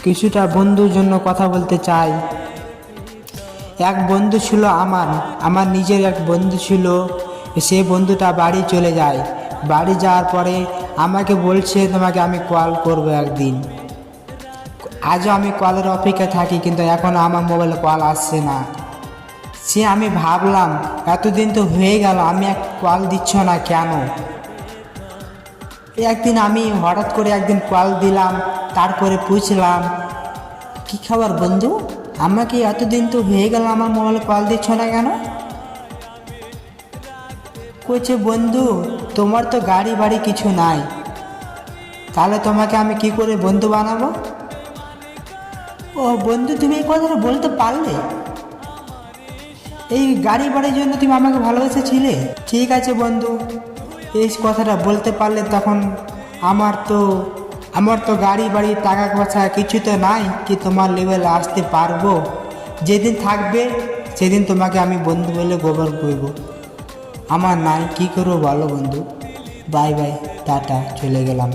কিছুটা বন্ধুর জন্য কথা বলতে চাই। এক বন্ধু ছিল আমার নিজের এক বন্ধু ছিল। সে বন্ধুটা বাড়ি চলে যায়। বাড়ি যাওয়ার পরে আমাকে বলছে তোমাকে আমি কল করবো একদিন। আজও আমি কলের অপেক্ষায় থাকি, কিন্তু এখন আমার মোবাইলে কল আসছে না। আমি ভাবলাম এতদিন তো হয়ে গেল, আমি এক কল দিচ্ছ না কেন। একদিন আমি হঠাৎ করে একদিন কল দিলাম, তারপরে পুছলাম কী খবর বন্ধু, আমাকে এতদিন তো হয়ে গেল, আমার মোবাইলে কল দিচ্ছ না কেন। কইছে বন্ধু তোমার তো গাড়ি বাড়ি কিছু নাই, তাহলে তোমাকে আমি কি করে বন্ধু বানাবো। ও বন্ধু তুমি এই কথাটা বলতে পারলে, এই গাড়ি বাড়ির জন্য তুমি আমাকে ভালোবেসেছিলে। ঠিক আছে বন্ধু, এই কথাটা বলতে পারলে তখন আমার তো গাড়ি বাড়ি টাকা পয়সা কিছু তো নাই কি তোমার লেভেলে আসতে পারবো। যেদিন থাকবে সেদিন তোমাকে আমি বন্ধু বলে গোবর করব। আমার নাই, কি করবো বলো বন্ধু। বাই বাই, টাটা, চলে গেলাম।